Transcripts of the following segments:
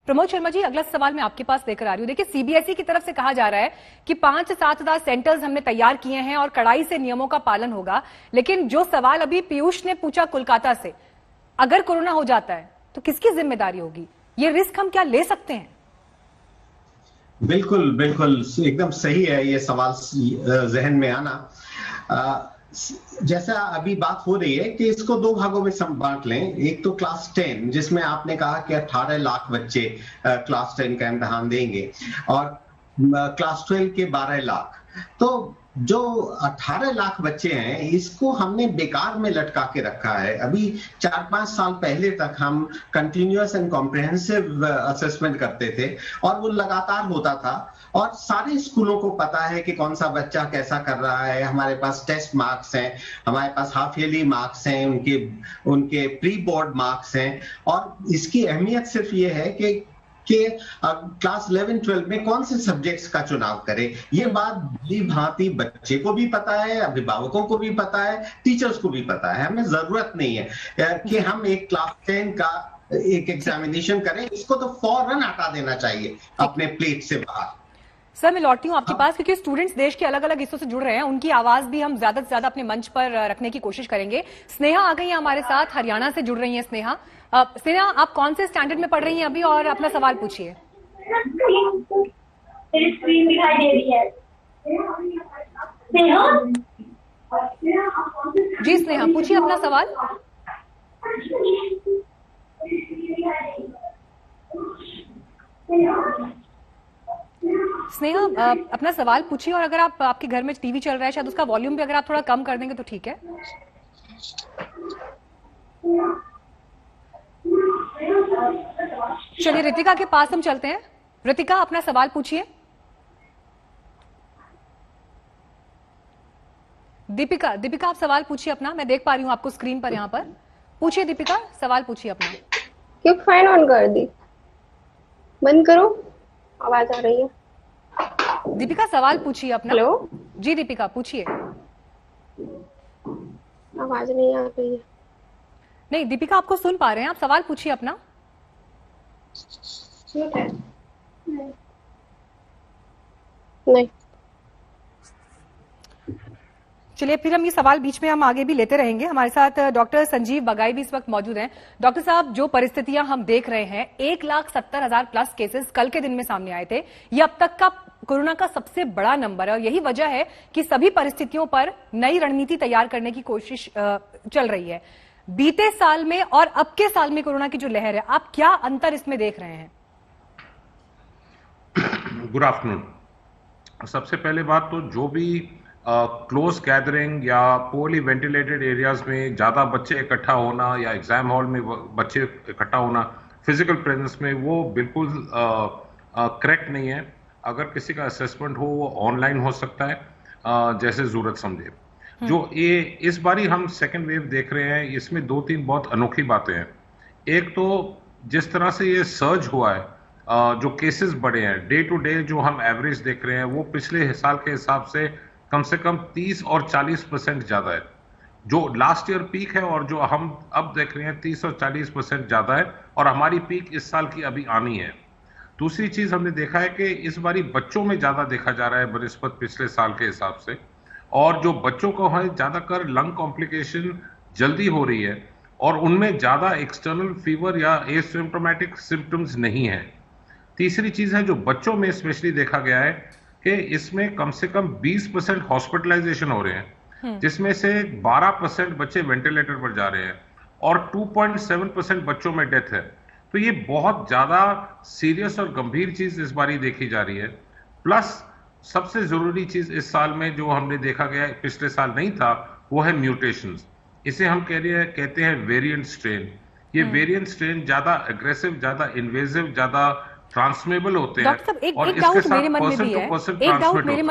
प्रमोद शर्मा जी, अगला सवाल मैं आपके पास लेकर आ रही हूँ। देखिए, सीबीएसई की तरफ से कहा जा रहा है कि 5 से 7 हजार सेंटर्स हमने तैयार किए हैं और कड़ाई से नियमों का पालन होगा। लेकिन जो सवाल अभी पीयूष ने पूछा कोलकाता से, अगर कोरोना हो जाता है तो किसकी जिम्मेदारी होगी? ये रिस्क हम क्या ले सकते हैं? बिल्कुल बिल्कुल एकदम सही है ये सवाल जहन में आना। जैसा अभी बात हो रही है कि इसको दो भागों में बांट लें। एक तो क्लास 10 जिसमें आपने कहा कि 18 लाख बच्चे क्लास 10 का इम्तिहान देंगे और क्लास 12 के 12 लाख। तो जो 18 लाख बच्चे हैं इसको हमने बेकार में लटका के रखा है। अभी 4-5 साल पहले तक हम कंटिन्यूअस एंड कॉम्प्रिहेंसिव असेसमेंट करते थे और वो लगातार होता था और सारे स्कूलों को पता है कि कौन सा बच्चा कैसा कर रहा है। हमारे पास टेस्ट मार्क्स हैं, हमारे पास हाफ ईयरली मार्क्स हैं, उनके प्री बोर्ड मार्क्स हैं और इसकी अहमियत सिर्फ ये है कि क्लास 11-12 में कौन से सब्जेक्ट्स का चुनाव करें। ये बात भली भांति बच्चे को भी पता है, अभिभावकों को भी पता है, टीचर्स को भी पता है। हमें जरूरत नहीं है कि हम एक क्लास 10 का एक एग्जामिनेशन करें। इसको तो फौरन हटा देना चाहिए अपने प्लेट से बाहर। सर, मैं लौटती हूँ आपके पास, क्योंकि स्टूडेंट्स देश के अलग अलग हिस्सों से जुड़ रहे हैं, उनकी आवाज भी हम ज्यादा से ज्यादा अपने मंच पर रखने की कोशिश करेंगे। स्नेहा आ गई है हमारे साथ, हरियाणा से जुड़ रही हैं स्नेहा। स्नेहा, आप कौन से स्टैंडर्ड में पढ़ रही हैं अभी और अपना सवाल पूछिए। स्क्रीन दिखाई दे रही है। जी स्नेहा, पूछिए अपना सवाल। स्नेहा, अपना सवाल पूछिए और अगर आपके घर में टीवी चल रहा है शायद उसका वॉल्यूम भी अगर आप थोड़ा कम कर देंगे तो ठीक है। चलिए रितिका के पास हम चलते हैं। रितिका, अपना सवाल पूछिए। दीपिका आप सवाल पूछिए अपना। मैं देख पा रही हूँ आपको स्क्रीन पर, यहाँ पर पूछिए दीपिका, सवाल पूछिए अपना। क्यों फैन ऑन कर दी? बंद करो, आवाज आ रही है। दीपिका सवाल पूछिए अपना। हेलो जी दीपिका पूछिए। आवाज नहीं आ रही है। नहीं दीपिका, आपको सुन पा रहे हैं, आप सवाल पूछिए अपना। नहीं। चलिए फिर हम ये सवाल बीच में हम आगे भी लेते रहेंगे। हमारे साथ डॉक्टर संजीव बगाई भी इस वक्त मौजूद हैं। डॉक्टर साहब, जो परिस्थितियां हम देख रहे हैं, 1,70,000 प्लस केसेस कल के दिन में सामने आए थे। ये अब तक का कोरोना का सबसे बड़ा नंबर है और यही वजह है कि सभी परिस्थितियों पर नई रणनीति तैयार करने की कोशिश चल रही है। बीते साल में और अब के साल में कोरोना की जो लहर है, आप क्या अंतर इसमें देख रहे हैं? Good afternoon. सबसे पहले बात तो जो भी क्लोज गैदरिंग या पोअरली वेंटिलेटेड एरियाज में ज़्यादा बच्चे इकट्ठा होना या एग्जाम हॉल में बच्चे इकट्ठा होना फिजिकल प्रेजेंस में, वो बिल्कुल करेक्ट नहीं है। अगर किसी का असेसमेंट हो वो ऑनलाइन हो सकता है, जैसे ज़रूरत समझे। जो ये इस बारी हम सेकेंड वेव देख रहे हैं, इसमें 2-3 बहुत अनोखी बातें हैं। एक तो जिस तरह से ये सर्ज हुआ है, जो केसेस बढ़े हैं, डे टू डे जो हम एवरेज देख रहे हैं वो पिछले साल के हिसाब से कम 30 और 40% ज़्यादा है। जो लास्ट ईयर पीक है और जो हम अब देख रहे हैं 30 और 40% ज़्यादा है और हमारी पीक इस साल की अभी आनी है। दूसरी चीज़ हमने देखा है कि इस बारी बच्चों में ज़्यादा देखा जा रहा है बनिस्बत पिछले साल के हिसाब से, और जो बच्चों को है ज़्यादातर लंग कॉम्प्लिकेशन जल्दी हो रही है और उनमें ज़्यादा एक्सटर्नल फीवर या एसिम्प्टोमेटिक सिम्टम्स नहीं है। तीसरी चीज़ है जो बच्चों में स्पेशली देखा गया है कि इसमें कम से कम 20% हॉस्पिटलाइजेशन हो रहे हैं, जिसमें से 12% बच्चे वेंटिलेटर पर जा रहे हैं और 2.7% बच्चों में डेथ है। तो ये बहुत ज्यादा सीरियस और गंभीर चीज इस बारी देखी जा रही है। प्लस सबसे जरूरी चीज इस साल में जो हमने देखा गया, पिछले साल नहीं था, वो है म्यूटेशंस। इसे हम कहते हैं वेरिएंट स्ट्रेन। ये वेरिएंट स्ट्रेन ज्यादा अग्रेसिव, ज्यादा इन्वेजिव, ज्यादा ट्रांसमेबल होते हैं। डॉक्टर साहब, एक डाउट मेरे मन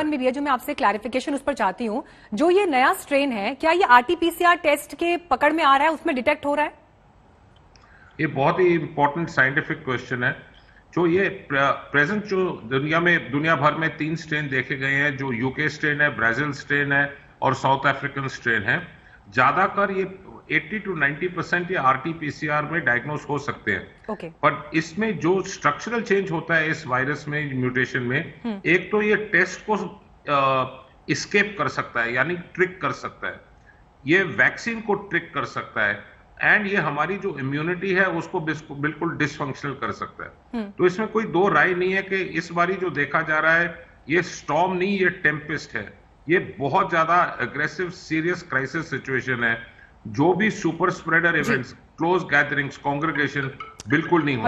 में भी है, है जो मैं आपसे क्लैरिफिकेशन उस पर चाहती हूँ। जो ये नया स्ट्रेन है, क्या ये आरटीपीसीआर टेस्ट के पकड़ में आ रहा है, उसमें डिटेक्ट हो रहा है? ये बहुत ही इंपॉर्टेंट साइंटिफिक क्वेश्चन है। जो ये प्रेजेंट जो दुनिया भर में 3 स्ट्रेन देखे गए हैं, जो यूके स्ट्रेन है, ब्राजील स्ट्रेन है और साउथ अफ्रीकन स्ट्रेन है। ज्यादातर ये 80 to 90% ये RT-PCR में डायग्नोस हो सकते हैं। ओके। बट इसमें जो स्ट्रक्चरल चेंज होता है इस वायरस में, म्यूटेशन में, एक तो ये टेस्ट को एस्केप कर सकता है, यानी ट्रिक कर सकता है, ये वैक्सीन को ट्रिक कर सकता है, एंड ये हमारी जो इम्यूनिटी है उसको बिल्कुल डिसफंक्शनल कर सकता है। तो इसमें कोई दो राय नहीं है कि इस बारी जो देखा जा रहा है ये स्टॉर्म नहीं, ये टेम्पेस्ट है, ये बहुत ज्यादा एग्रेसिव सीरियस क्राइसिस सिचुएशन है। जो भी super spreader events, close gatherings, congregation बिल्कुल नहीं हो